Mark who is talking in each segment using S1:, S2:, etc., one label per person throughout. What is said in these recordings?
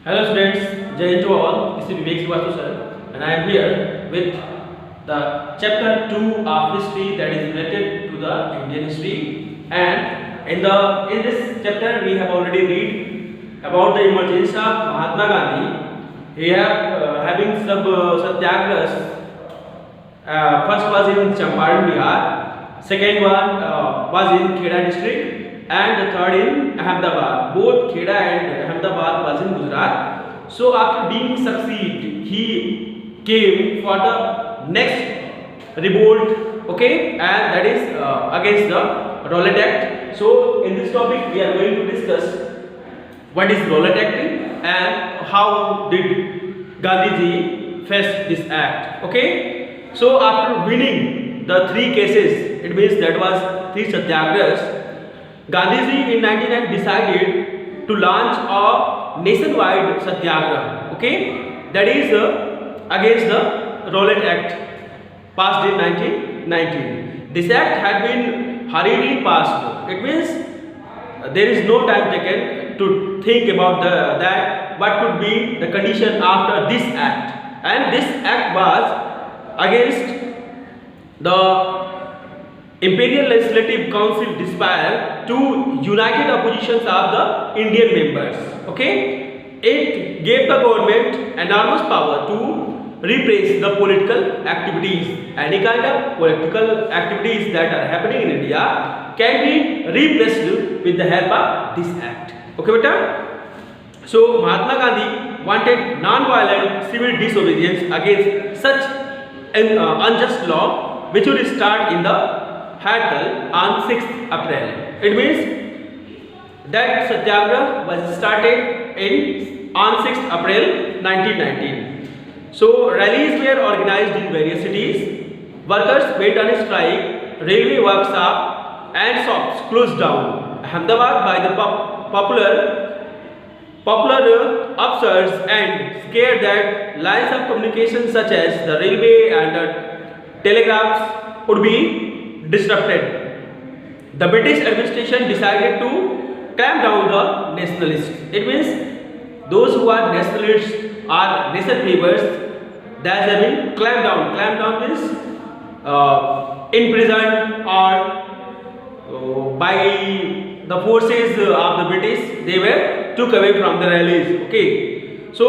S1: Hello students, Jai Hind to all. This is Vivek Srivastav sir, and I am here with the chapter 2 of history that is related to the Indian history. And in this chapter we have already read about the emergence of Mahatma Gandhi. He have having some satyagrahas. First was in Champaran, Bihar. Second one was in Kheda district. And the third in Ahmedabad. Both Kheda and Ahmedabad was in Gujarat. So after being succeed, he came for the next revolt, okay, and that is against the Rowlatt Act. So in this topic we are going to discuss what is Rowlatt Act and how did Gandhiji face this act, okay. So after winning the three cases, it means that was three satyagrahas, Gandhiji in 1999 decided to launch a nationwide satyagraha, okay, that is against the Rowlatt Act passed in 1919. This act had been hurriedly passed. It means there is no time taken to think about that what could be the condition after this act, and this act was against the Imperial Legislative Council desire to united oppositions of the Indian members, okay. It gave the government enormous power to repress the political activities. Any kind of political activities that are happening in India can be repressed with the help of this act, okay beta. So Mahatma Gandhi wanted non-violent civil disobedience against such an unjust law, which would start in the Hartal on 6th April. It means that satyagraha was started on 6th April 1919. So rallies were organized in various cities. Workers went on strike. Railway workshop and shops closed down. Ahmedabad by the popular upsurge and scared that lines of communication such as the railway and the telegraphs would be disrupted. The British administration decided to clamp down the nationalists. It means those who are nationalists or nation favors, that have been clamped down. Clamped down means imprisoned or by the forces of the British, they were took away from the rallies. Okay, so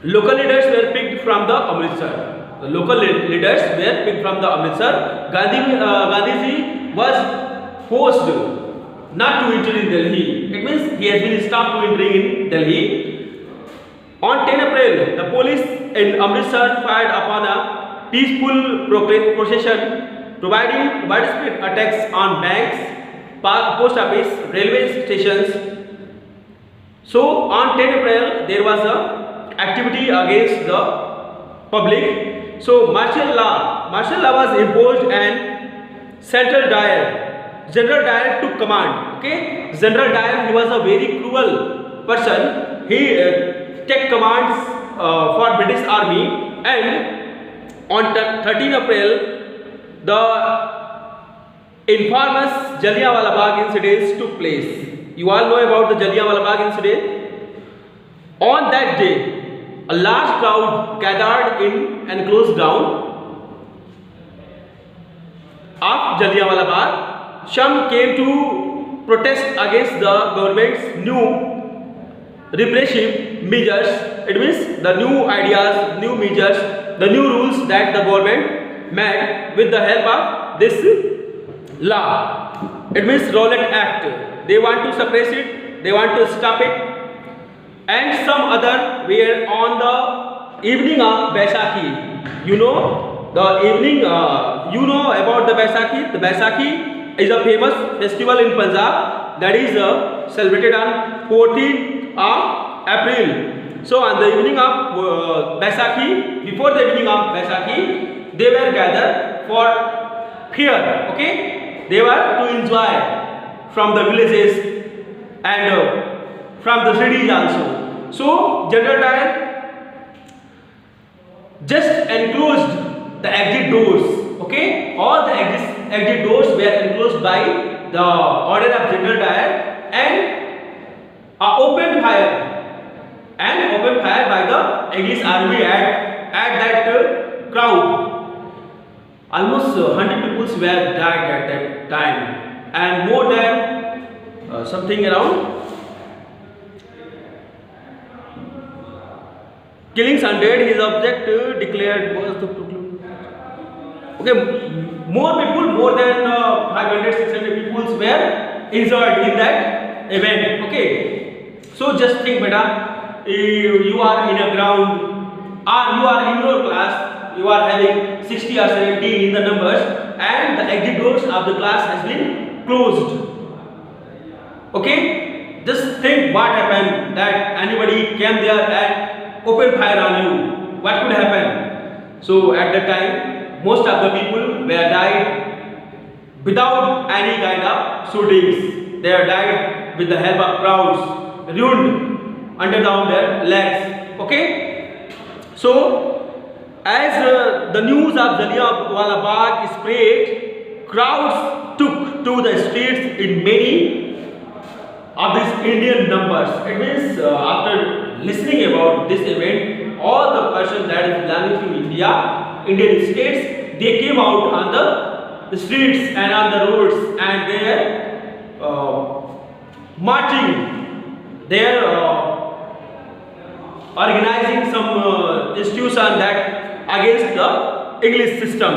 S1: local leaders were picked from the Amritsar. The local leaders were picked from the Amritsar. Gandhiji was forced not to enter in Delhi. It means he has been stopped to entering in Delhi. On 10 April, the police in Amritsar fired upon a peaceful procession, providing widespread attacks on banks, post office, railway stations. So on 10 April, there was a activity against the public. So martial law was imposed and General Dyer took command. Okay, General Dyer, he was a very cruel person. He took commands for British Army, and on 13 April, the infamous Jallianwala Bagh incidents took place. You all know about the Jallianwala Bagh incident. On that day, a large crowd gathered in enclosed ground of Jallianwala Bagh. Some came to protest against the government's new repressive measures. It means the new ideas, new measures, the new rules that the government made with the help of this law. It means Rowlatt Act. They want to suppress it, they want to stop it. And some other were on the evening of Baisakhi. You know the evening. You know about the Baisakhi. The Baisakhi is a famous festival in Punjab that is celebrated on 14th of April. So on the evening of Baisakhi, before the evening of Baisakhi, they were gathered for fair. Okay, they were to enjoy from the villages and from the cities also. So General Dyer just enclosed the exit doors. Okay, all the exit doors were enclosed by the order of General Dyer, and opened fire fired by the English army at that crowd. Almost 100 people were died at that time, and more than something around killings 100. His object declared was the okay. More than 500 600 people were injured in that event. Okay, so just think, beta, you are in a ground, or you are in your class. You are having 60 or 70 in the numbers, and the exit doors of the class has been closed. Okay, just think what happened, that anybody came there and opened fire on you. What could happen? So at that time, most of the people were died without any kind of shootings. They are died with the help of crowds, ruined under down their legs. Okay, so as the news of Jallianwala Bagh spread, crowds took to the streets in many of these Indian numbers. It means after listening about this event, all the persons that is belonging to Indian states, they came out on the streets and on the roads, and they are marching. They are organizing some institution that against the English system.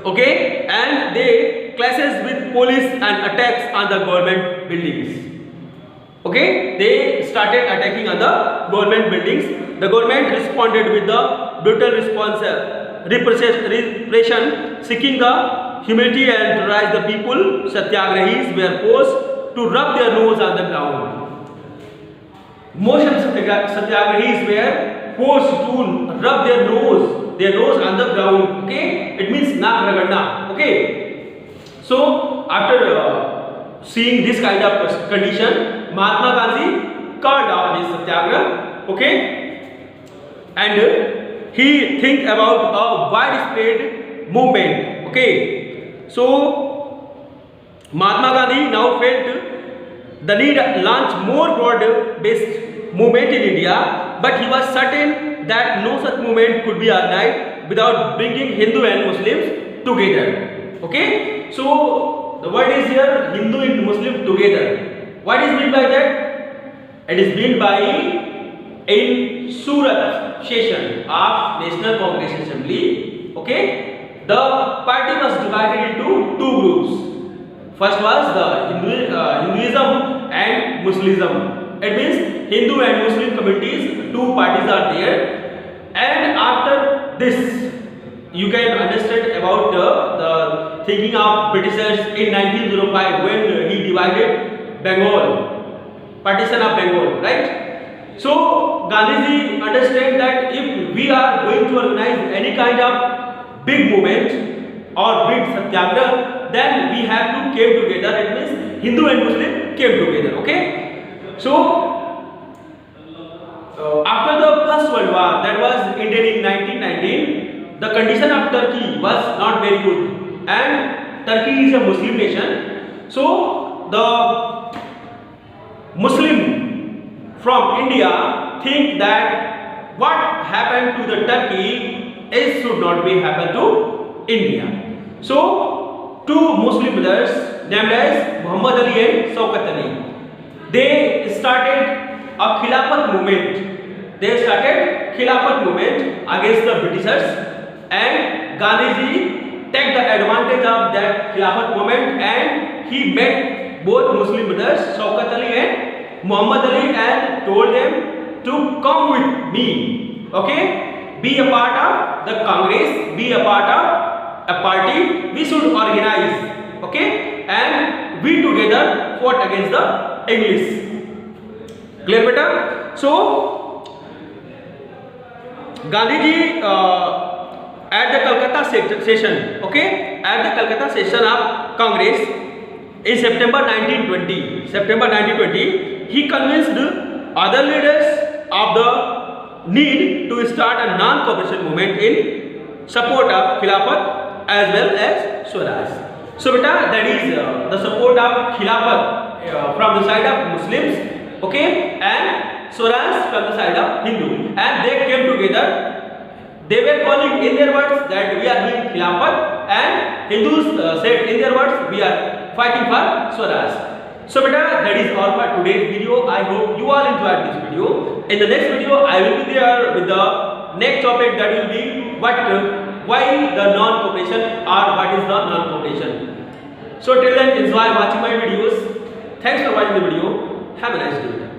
S1: Okay, and they clashes with police and attacks on the government buildings. Okay, they started attacking on the government buildings. The government responded with the brutal response, repression, seeking the humility and terrorize the people. Satyagrahis were forced to rub their nose on the ground. Most of the Satyagrahis were forced to rub their nose on the ground. Okay, it means naak ragadna. Okay, so after seeing this kind of condition, Mahatma Gandhi called off his satyagrah. Okay, and he think about a widespread movement. Okay, so Mahatma Gandhi now felt the need to launch more broad-based movement in India, but he was certain that no such movement could be organized without bringing Hindu and Muslims together. Okay, so the word is here Hindu and Muslim together. What is meant by that? It is meant by in Surat session of National Congress Assembly. Okay, the party was divided into two groups. First was the Hinduism and Muslimism. It means Hindu and Muslim communities, two parties are there. And after this, you can understand about the thinking of Britishers in 1905 when he divided Bengal, partition of Bengal, right? So Gandhiji understand that if we are going to organize any kind of big movement or big satyagrah, then we have to came together. It means Hindu and Muslim came together. Okay, so after the First World War, that was ended in 1919, the condition of Turkey was not very good, and Turkey is a Muslim nation. So the Muslim from India think that what happened to the Turkey is should not be happen to India. So two Muslim brothers named as Muhammad Ali and Shaukat Ali, they started a Khilafat movement. They started Khilafat movement against the Britishers, and Gandhiji took the advantage of that Khilafat movement, and he met both Muslim brothers Shaukat Ali and Muhammad Ali and told them to come with me. Okay, be a part of the Congress, be a part of a party. We should organize. Okay, and we together fought against the English. Clear, beta? So Gandhiji at the Calcutta session, okay, at the Calcutta session of Congress in September 1920, he convinced other leaders of the need to start a non-cooperation movement in support of Khilafat as well as Swaraj. So beta, that is the support of Khilafat from the side of Muslims, okay, and Swaraj from the side of Hindu, and they came together. They were calling in their words that we are doing Khilafat, and Hindus said in their words we are fighting for Swaraj. So beta, that is all for today's video. I hope you all enjoyed this video. In the next video, I will be there with the next topic, that will be why the non-cooperation, or what is the non-cooperation. So till then, enjoy watching my videos. Thanks for watching the video. Have a nice day.